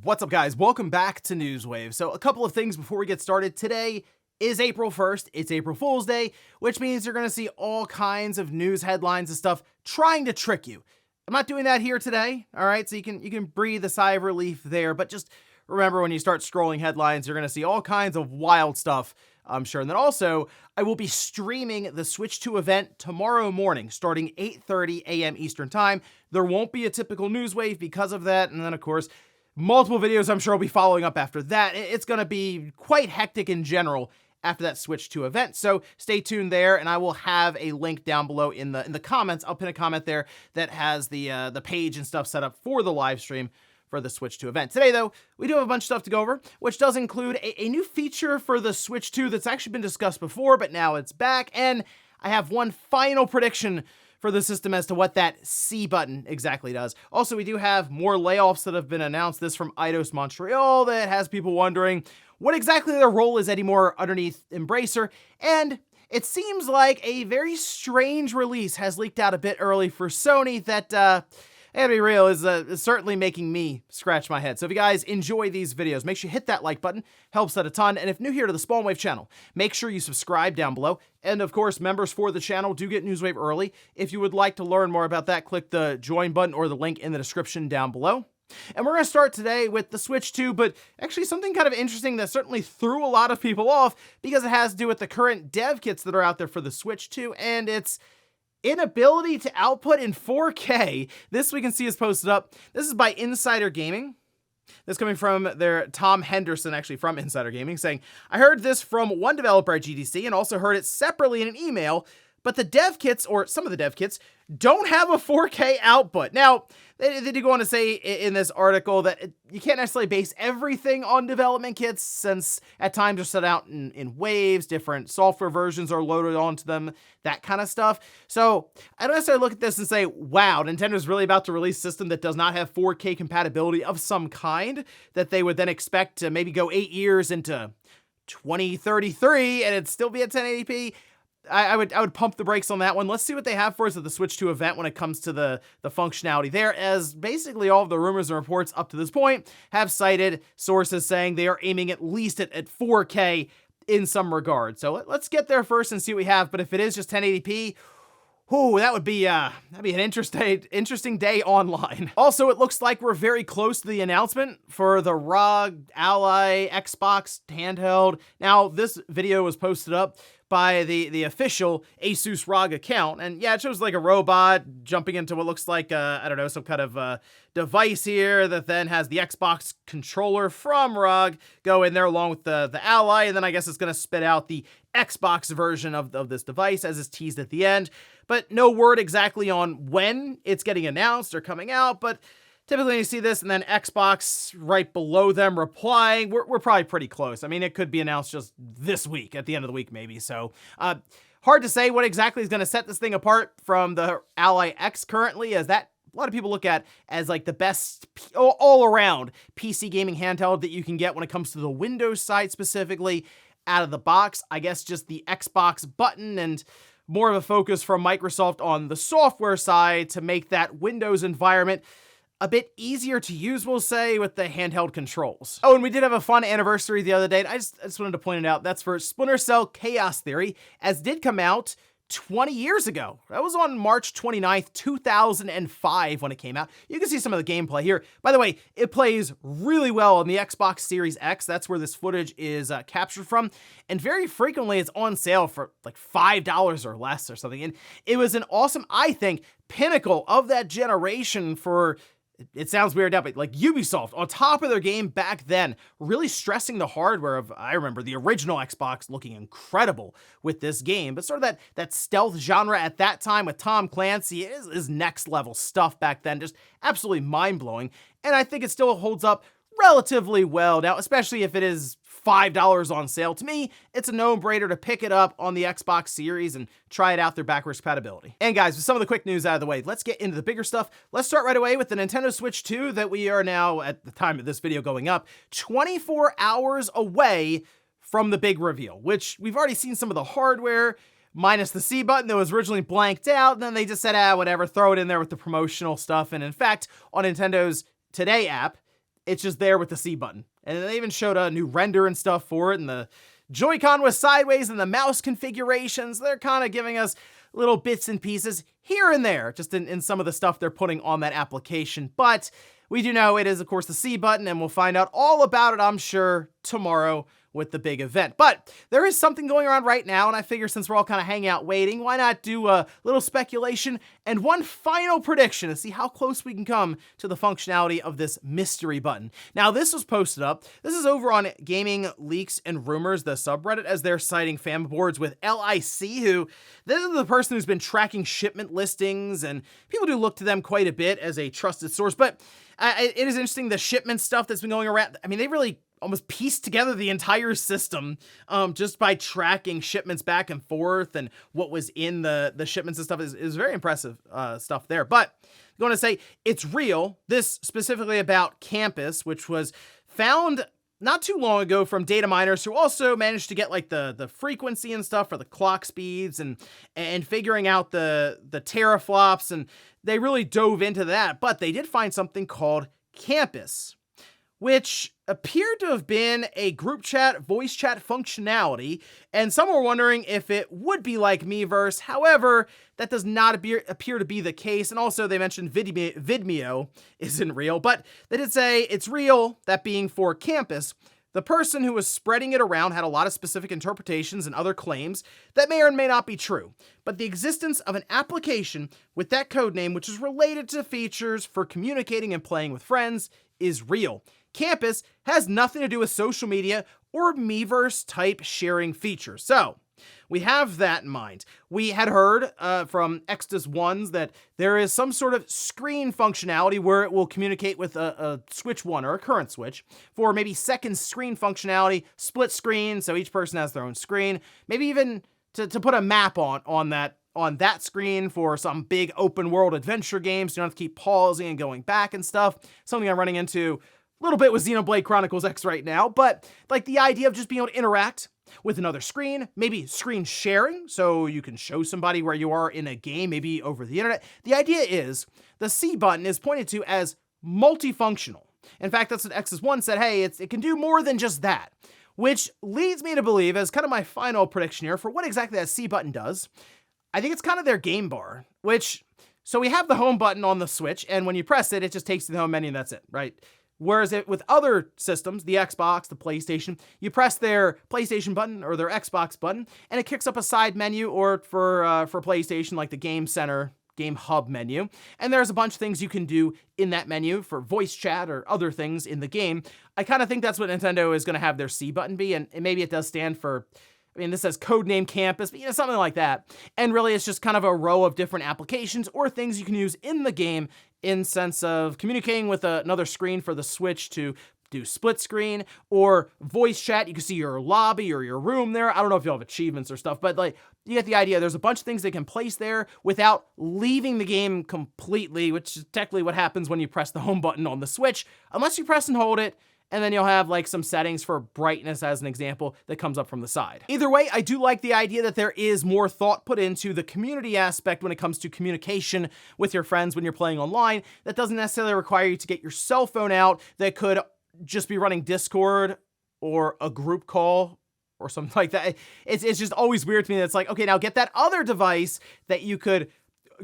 What's up, guys? Welcome back to Newswave. So a couple of things before we get started. Today is April 1st. It's April Fool's Day, which means you're going to see all kinds of news headlines and stuff trying to trick you. I'm not doing that here today, all right? So you can breathe a sigh of relief there, but just remember when you start scrolling headlines, you're going to see all kinds of wild stuff, I'm sure. And then also, I will be streaming the Switch 2 event tomorrow morning, starting 8:30 a.m. Eastern Time. There won't be a typical Newswave because of that. And then, of course, multiple videos I'm sure will be following up after that. It's going to be quite hectic in general after that Switch 2 event. So stay tuned there, and I will have a link down below in the comments. I'll pin a comment there that has the page and stuff set up for the live stream for the Switch 2 event. Today, though, we do have a bunch of stuff to go over, which does include a new feature for the Switch 2 that's actually been discussed before, but now it's back, and I have one final prediction for the system as to what that C button exactly does. Also, we do have more layoffs that have been announced. This from Eidos Montreal that has people wondering what exactly their role is anymore underneath Embracer, and it seems like a very strange release has leaked out a bit early for Sony that, I gotta be real, is certainly making me scratch my head. So if you guys enjoy these videos, make sure you hit that like button, helps out a ton. And if new here to the Spawnwave channel, make sure you subscribe down below. And of course, members for the channel do get Newswave early. If you would like to learn more about that, click the join button or the link in the description down below. And we're gonna start today with the Switch 2, but actually something kind of interesting that certainly threw a lot of people off because it has to do with the current dev kits that are out there for the Switch 2, and it's inability to output in 4K. This we can see is posted up. This is by Insider Gaming. This coming from their Tom Henderson, actually from Insider Gaming, saying, I heard this from one developer at GDC and also heard it separately in an email, but the dev kits, or some of the dev kits, don't have a 4K output. Now, they do go on to say in this article that you can't necessarily base everything on development kits, since at times they're set out in waves, different software versions are loaded onto them, that kind of stuff. So I don't necessarily look at this and say, wow, Nintendo's really about to release a system that does not have 4K compatibility of some kind, that they would then expect to maybe go 8 years into 2033 and it'd still be at 1080p. I would pump the brakes on that one. Let's see what they have for us at the Switch 2 event when it comes to the functionality there, as basically all of the rumors and reports up to this point have cited sources saying they are aiming at least at 4K in some regard. So let's get there first and see what we have. But if it is just 1080p, ooh, that'd be an interesting day online. Also, it looks like we're very close to the announcement for the ROG Ally Xbox handheld. Now, this video was posted up by the official Asus ROG account, and yeah, it shows like a robot jumping into what looks like I don't know, some kind of device here that then has the Xbox controller from ROG go in there along with the Ally, and then I guess it's gonna spit out the Xbox version of this device as is teased at the end. But no word exactly on when it's getting announced or coming out, but typically you see this and then Xbox right below them replying, we're probably pretty close. I mean, it could be announced just this week, at the end of the week maybe. So hard to say what exactly is going to set this thing apart from the Ally X currently, as that a lot of people look at as like the best all-around PC gaming handheld that you can get when it comes to the Windows side specifically out of the box. I guess just the Xbox button and more of a focus from Microsoft on the software side to make that Windows environment a bit easier to use, we'll say, with the handheld controls. Oh, and we did have a fun anniversary the other day. I just wanted to point it out. That's for Splinter Cell Chaos Theory, as did come out 20 years ago. That was on March 29th, 2005 when it came out. You can see some of the gameplay here. By the way, it plays really well on the Xbox Series X. That's where this footage is captured from. And very frequently it's on sale for like $5 or less or something. And it was an awesome, I think, pinnacle of that generation for, it sounds weird now, but like Ubisoft on top of their game back then, really stressing the hardware of, I remember the original Xbox looking incredible with this game, but sort of that stealth genre at that time with Tom Clancy is next level stuff back then, just absolutely mind blowing. And I think it still holds up relatively well now, especially if it is $5 on sale. To me, it's a no-brainer to pick it up on the Xbox Series and try it out through backwards compatibility. And guys, with some of the quick news out of the way, let's get into the bigger stuff. Let's start right away with the Nintendo Switch 2 that we are now, at the time of this video going up, 24 hours away from the big reveal, which we've already seen some of the hardware, minus the C button that was originally blanked out, and then they just said, whatever, throw it in there with the promotional stuff. And in fact, on Nintendo's Today app, it's just there with the C button. And they even showed a new render and stuff for it, and the Joy-Con was sideways, and the mouse configurations, they're kind of giving us little bits and pieces here and there, just in some of the stuff they're putting on that application. But we do know it is, of course, the C button, and we'll find out all about it, I'm sure, tomorrow with the big event. But there is something going around right now, and I figure since we're all kind of hanging out waiting, why not do a little speculation and one final prediction to see how close we can come to the functionality of this mystery button. Now, this was posted up. This is over on Gaming Leaks and Rumors, the subreddit, as they're citing fan boards with LIC, who this is the person who's been tracking shipment listings, and people do look to them quite a bit as a trusted source. But it is interesting, the shipment stuff that's been going around. I mean, they really almost pieced together the entire system just by tracking shipments back and forth, and what was in the shipments and stuff is very impressive stuff there. But I'm going to say it's real. This specifically about Campus, which was found not too long ago from data miners who also managed to get like the frequency and stuff for the clock speeds and figuring out the teraflops, and they really dove into that. But they did find something called Campus, which appeared to have been a group chat, voice chat functionality, and some were wondering if it would be like Miiverse. However, that does not appear to be the case, and also they mentioned Vidmeo isn't real, but they did say it's real, that being for Campus. The person who was spreading it around had a lot of specific interpretations and other claims that may or may not be true, but the existence of an application with that codename, which is related to features for communicating and playing with friends, is real. Campus has nothing to do with social media or Miiverse type sharing features. So we have that in mind. We had heard from Eidos ones that there is some sort of screen functionality where it will communicate with a Switch 1 or a current Switch for maybe second screen functionality, split screen, so each person has their own screen, maybe even to put a map on that screen for some big open world adventure games. You don't have to keep pausing and going back and stuff. Something I'm running into a little bit with Xenoblade Chronicles X right now, but like the idea of just being able to interact with another screen, maybe screen sharing, so you can show somebody where you are in a game, maybe over the internet. The idea is the C button is pointed to as multifunctional. In fact, that's what Eidos one said, hey, it can do more than just that, which leads me to believe, as kind of my final prediction here for what exactly that C button does, I think it's kind of their game bar, so we have the home button on the Switch, and when you press it, it just takes you to the home menu and that's it, right? Whereas with other systems, the Xbox, the PlayStation, you press their PlayStation button or their Xbox button, and it kicks up a side menu, or for PlayStation, like the Game Center, Game Hub menu. And there's a bunch of things you can do in that menu for voice chat or other things in the game. I kind of think that's what Nintendo is going to have their C button be, and maybe it does stand for, I mean, this says codename Campus, but something like that. And really, it's just kind of a row of different applications or things you can use in the game in sense of communicating with another screen for the Switch to do split screen, or voice chat. You can see your lobby or your room there. I don't know if you'll have achievements or stuff, but like, you get the idea. There's a bunch of things they can place there without leaving the game completely, which is technically what happens when you press the home button on the Switch, unless you press and hold it. And then you'll have like some settings for brightness as an example that comes up from the side. Either way, I do like the idea that there is more thought put into the community aspect when it comes to communication with your friends when you're playing online. That doesn't necessarily require you to get your cell phone out. That could just be running Discord or a group call or something like that. It's just always weird to me that it's like, okay, now get that other device that you could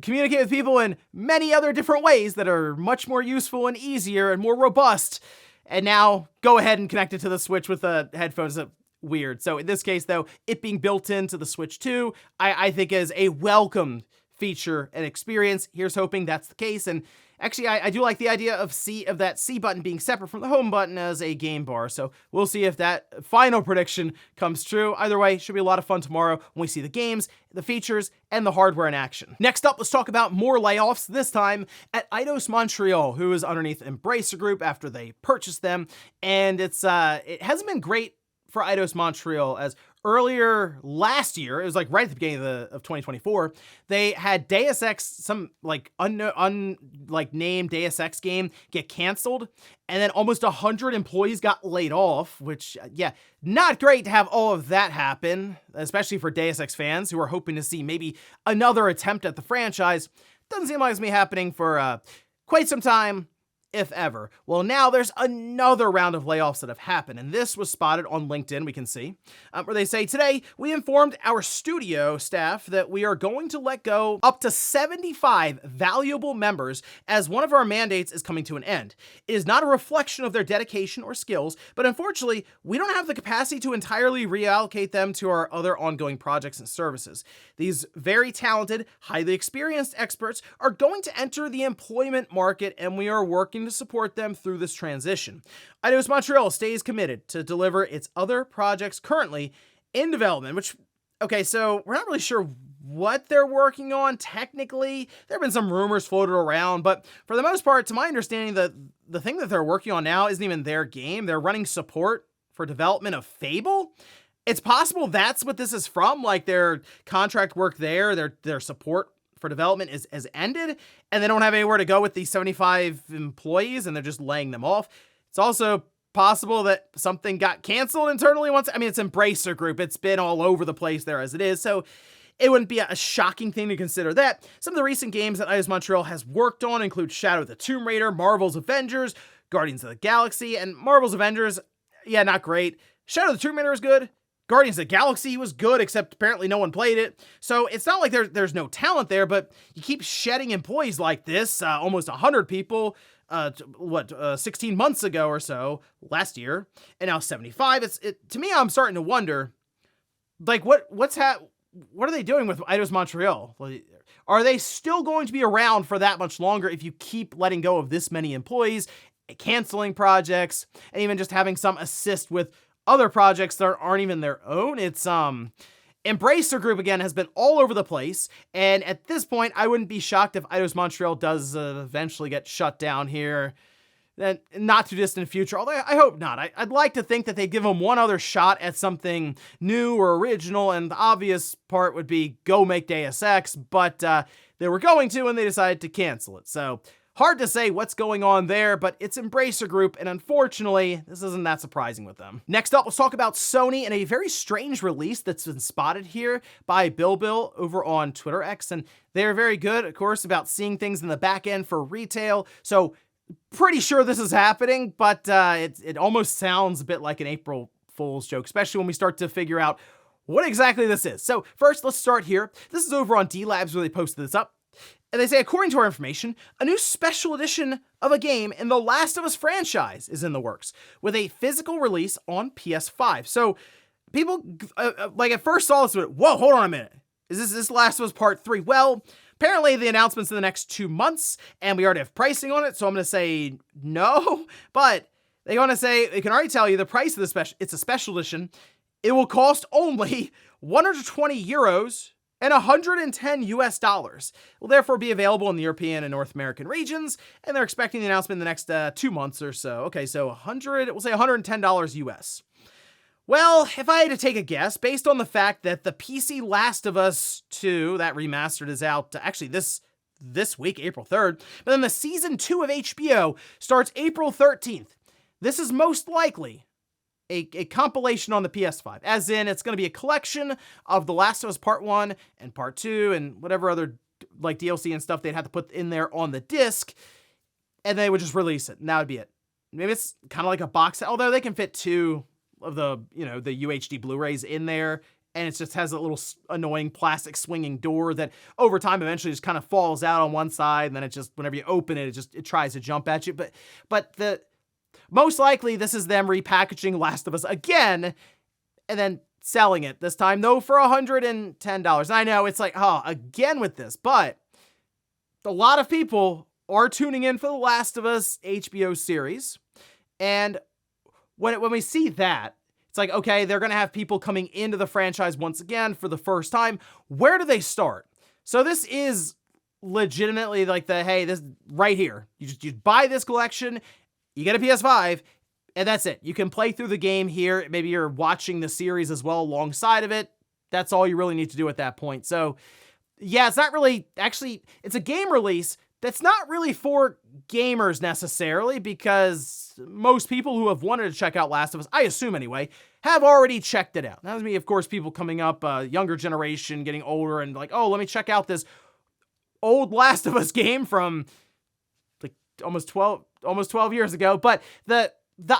communicate with people in many other different ways that are much more useful and easier and more robust. And now go ahead and connect it to the Switch with the headphones. Weird. So in this case, though, it being built into the Switch 2, I think is a welcome feature and experience. Here's hoping that's the case. And actually, I do like the idea of that C button being separate from the home button as a game bar. So we'll see if that final prediction comes true. Either way, should be a lot of fun tomorrow when we see the games, the features, and the hardware in action. Next up, let's talk about more layoffs, this time at Eidos Montreal, who is underneath Embracer Group after they purchased them. And it hasn't been great for Eidos Montreal, as earlier last year, it was like right at the beginning of 2024, they had Deus Ex, some like named Deus Ex game get canceled, and then almost 100 employees got laid off, which, yeah, not great to have all of that happen, especially for Deus Ex fans who are hoping to see maybe another attempt at the franchise. Doesn't seem like it's going to be happening for quite some time. if ever. Well, now there's another round of layoffs that have happened, and this was spotted on LinkedIn, we can see, where they say, today, we informed our studio staff that we are going to let go up to 75 valuable members as one of our mandates is coming to an end. It is not a reflection of their dedication or skills, but unfortunately, we don't have the capacity to entirely reallocate them to our other ongoing projects and services. These very talented, highly experienced experts are going to enter the employment market, and we are working to support them through this transition. Eidos Montreal stays committed to deliver its other projects currently in development, which, okay, so we're not really sure what they're working on technically. There have been some rumors floated around, but for the most part, to my understanding, the thing that they're working on now isn't even their game. They're running support for development of Fable. It's possible that's what this is from, like their contract work there, their support for development has ended, and they don't have anywhere to go with these 75 employees, and they're just laying them off. It's also possible that something got canceled internally once. I mean, it's Embracer Group. It's been all over the place there as it is, so it wouldn't be a shocking thing to consider that. Some of the recent games that Eidos Montreal has worked on include Shadow of the Tomb Raider, Marvel's Avengers, Guardians of the Galaxy, and Marvel's Avengers, yeah, not great. Shadow of the Tomb Raider is good. Guardians of the Galaxy was good, except apparently no one played it. So it's not like there's no talent there, but you keep shedding employees like this, almost 100 people, 16 months ago or so, last year, and now 75. To me, I'm starting to wonder, like, what are they doing with Eidos Montreal? Are they still going to be around for that much longer if you keep letting go of this many employees, canceling projects, and even just having some assist with other projects that aren't even their own? It's Embracer Group, again, has been all over the place, and at this point, I wouldn't be shocked if Eidos Montreal does eventually get shut down here, then not too distant future, although I hope not. I'd like to think that they'd give them one other shot at something new or original, and the obvious part would be go make Deus Ex, but they were going to, and they decided to cancel it. So hard to say what's going on there, but it's Embracer Group, and unfortunately, this isn't that surprising with them. Next up, let's talk about Sony and a very strange release that's been spotted here by Bill over on Twitter X, and they're very good, of course, about seeing things in the back end for retail, so pretty sure this is happening, but it almost sounds a bit like an April Fool's joke, especially when we start to figure out what exactly this is. So first, let's start here. This is over on D-Labs where they posted this up. And they say, according to our information, a new special edition of a game in the Last of Us franchise is in the works, with a physical release on PS5. So people, like, at first saw this, whoa, hold on a minute. Is this Last of Us Part 3? Well, apparently the announcement's in the next 2 months, and we already have pricing on it, so I'm going to say no. But they want to say, they can already tell you the price of the special, it's a special edition. It will cost only 120 euros and $110. Will therefore be available in the European and North American regions, and they're expecting the announcement in the next 2 months or so. Okay, so we'll say $110 US. Well, if I had to take a guess, based on the fact that the PC Last of Us 2, that remastered, is out actually this week, April 3rd, but then the Season 2 of HBO starts April 13th. This is most likely a compilation on the PS5, as in it's going to be a collection of The Last of Us Part 1 and Part 2 and whatever other like DLC and stuff they'd have to put in there on the disc, and they would just release it, and that would be it. Maybe it's kind of like a box set, although they can fit 2 of the, the UHD Blu-rays in there, and it just has a little annoying plastic swinging door that over time eventually just kind of falls out on one side, and then it just, whenever you open it, it tries to jump at you. But most likely this is them repackaging Last of Us again, and then selling it, this time though for $110. I know it's like, oh, again with this, but a lot of people are tuning in for the Last of Us HBO series, and when we see that, it's like, okay, they're going to have people coming into the franchise once again for the first time. Where do they start? So this is legitimately like hey, this right here. You buy this collection, you get a PS5, and that's it. You can play through the game here. Maybe you're watching the series as well alongside of it. That's all you really need to do at that point. So yeah, it's not really, actually, it's a game release that's not really for gamers necessarily, because most people who have wanted to check out Last of Us, I assume anyway, have already checked it out. That was me, of course, people coming up, younger generation, getting older, and like, oh, let me check out this old Last of Us game from like almost almost 12 years ago. But the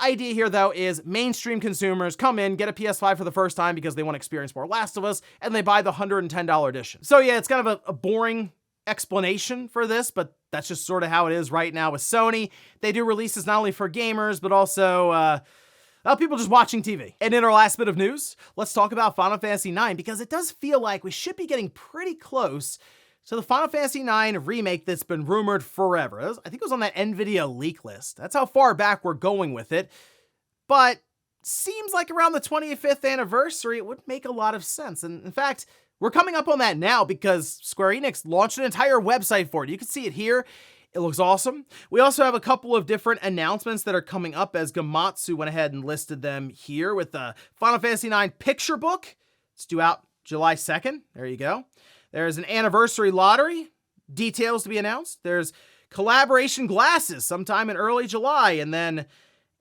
idea here, though, is mainstream consumers come in, get a PS5 for the first time because they want to experience more Last of Us, and they buy the $110 edition. So yeah, it's kind of a boring explanation for this, but that's just sort of how it is right now with Sony. They do releases not only for gamers, but also people just watching TV. And in our last bit of news, let's talk about Final Fantasy IX, because it does feel like we should be getting pretty close to the Final Fantasy IX remake that's been rumored forever. I think it was on that NVIDIA leak list. That's how far back we're going with it. But seems like around the 25th anniversary, it would make a lot of sense. And in fact, we're coming up on that now because Square Enix launched an entire website for it. You can see it here. It looks awesome. We also have a couple of different announcements that are coming up, as Gamatsu went ahead and listed them here with the Final Fantasy IX picture book. It's due out July 2nd. There you go. There's an anniversary lottery, details to be announced. There's collaboration glasses sometime in early July, and then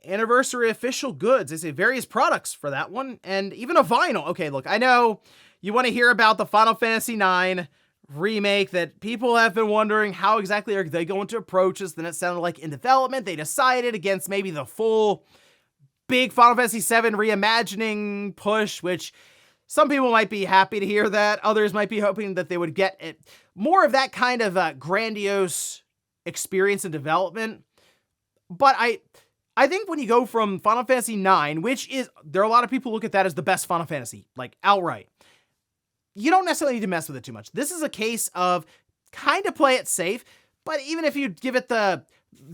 anniversary official goods. They say various products for that one, and even a vinyl. Okay, look, I know you want to hear about the Final Fantasy IX remake that people have been wondering how exactly are they going to approach this. Then it sounded like in development, they decided against maybe the full big Final Fantasy VII reimagining push, which some people might be happy to hear that. Others might be hoping that they would get it, more of that kind of grandiose experience and development. But I think when you go from Final Fantasy IX, which is, there are a lot of people who look at that as the best Final Fantasy, like outright, you don't necessarily need to mess with it too much. This is a case of kind of play it safe, but even if you give it the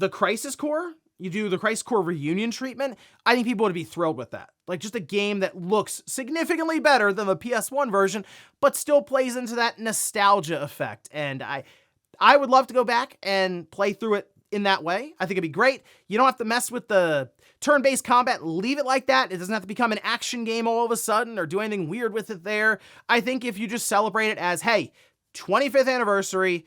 Crisis Core, you do the Crisis Core reunion treatment, I think people would be thrilled with that. Like, just a game that looks significantly better than the PS1 version, but still plays into that nostalgia effect. And I would love to go back and play through it in that way. I think it'd be great. You don't have to mess with the turn-based combat. Leave it like that. It doesn't have to become an action game all of a sudden or do anything weird with it there. I think if you just celebrate it as, hey, 25th anniversary,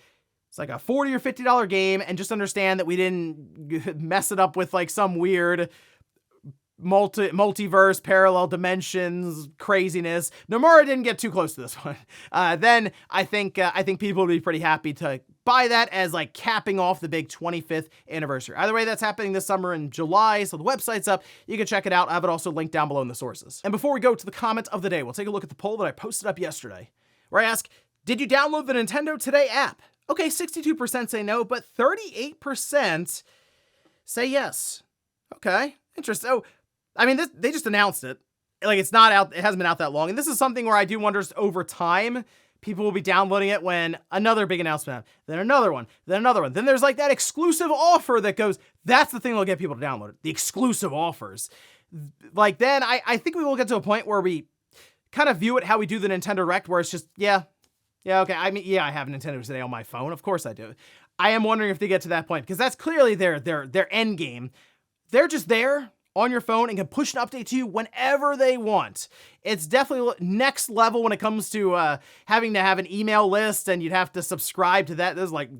it's like a $40 or $50 game, and just understand that we didn't mess it up with like some weird multiverse, parallel dimensions, craziness. Nomura didn't get too close to this one. Then I think people would be pretty happy to buy that as like capping off the big 25th anniversary. Either way, that's happening this summer in July, so the website's up. You can check it out. I have it also linked down below in the sources. And before we go to the comment of the day, we'll take a look at the poll that I posted up yesterday, where I ask, did you download the Nintendo Today app? Okay, 62% say no, but 38% say yes. Okay, interesting. So, I mean, they just announced it. Like, it's not out, it hasn't been out that long. And this is something where I do wonder, over time, people will be downloading it when another big announcement happens, then another one, then another one. Then there's like that exclusive offer that goes, that's the thing that'll get people to download it, the exclusive offers. Like, then I think we will get to a point where we kind of view it how we do the Nintendo Direct, where it's just, yeah, okay. I mean, yeah, I have Nintendo Today on my phone. Of course I do. I am wondering if they get to that point, because that's clearly their end game. They're just there on your phone and can push an update to you whenever they want. It's definitely next level when it comes to having to have an email list, and you'd have to subscribe to that. This is like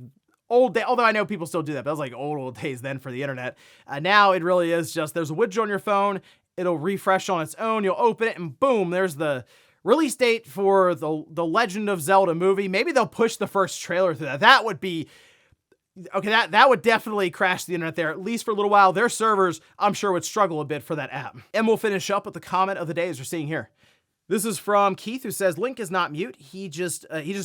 old day, although I know people still do that, but that was like old days then for the internet. Now it really is just, there's a widget on your phone, it'll refresh on its own, you'll open it, and boom, there's the release date for the Legend of Zelda movie. Maybe they'll push the first trailer through that. That would be, okay, that would definitely crash the internet there, at least for a little while. Their servers, I'm sure, would struggle a bit for that app. And we'll finish up with the comment of the day, as we're seeing here. This is from Keith, who says, Link is not mute. He's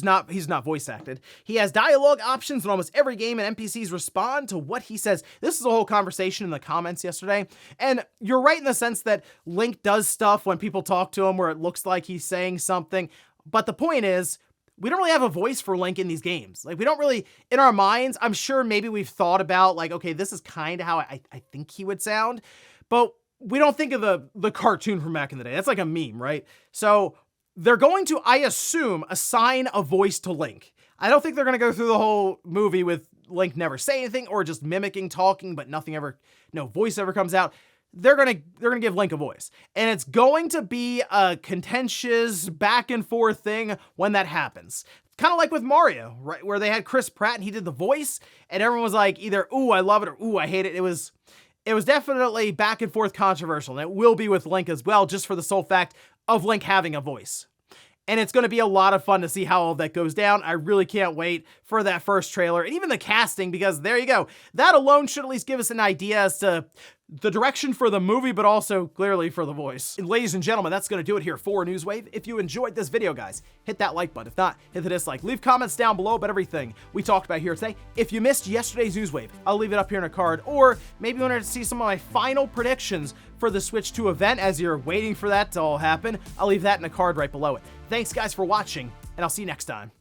not voice acted. He has dialogue options in almost every game, and NPCs respond to what he says. This is a whole conversation in the comments yesterday. And you're right in the sense that Link does stuff when people talk to him where it looks like he's saying something. But the point is, we don't really have a voice for Link in these games. Like, we don't really, in our minds, I'm sure maybe we've thought about, like, okay, this is kind of how I think he would sound. But we don't think of the cartoon from back in the day. That's like a meme, right? So they're going to, I assume, assign a voice to Link. I don't think they're going to go through the whole movie with Link never saying anything or just mimicking talking, but no voice ever comes out. They're going to give Link a voice. And it's going to be a contentious back and forth thing when that happens. Kind of like with Mario, right? Where they had Chris Pratt and he did the voice, and everyone was like either, ooh, I love it, or ooh, I hate it. It was definitely back and forth controversial, and it will be with Link as well, just for the sole fact of Link having a voice. and it's going to be a lot of fun to see how all that goes down. I really can't wait for that first trailer and even the casting, because there you go. That alone should at least give us an idea as to the direction for the movie, but also clearly for the voice. And ladies and gentlemen, that's going to do it here for Newswave. If you enjoyed this video, guys, hit that like button. If not, hit the dislike. Leave comments down below about everything we talked about here today. If you missed yesterday's Newswave, I'll leave it up here in a card, or maybe you wanted to see some of my final predictions for the Switch 2 event as you're waiting for that to all happen, I'll leave that in a card right below it. Thanks, guys, for watching, and I'll see you next time.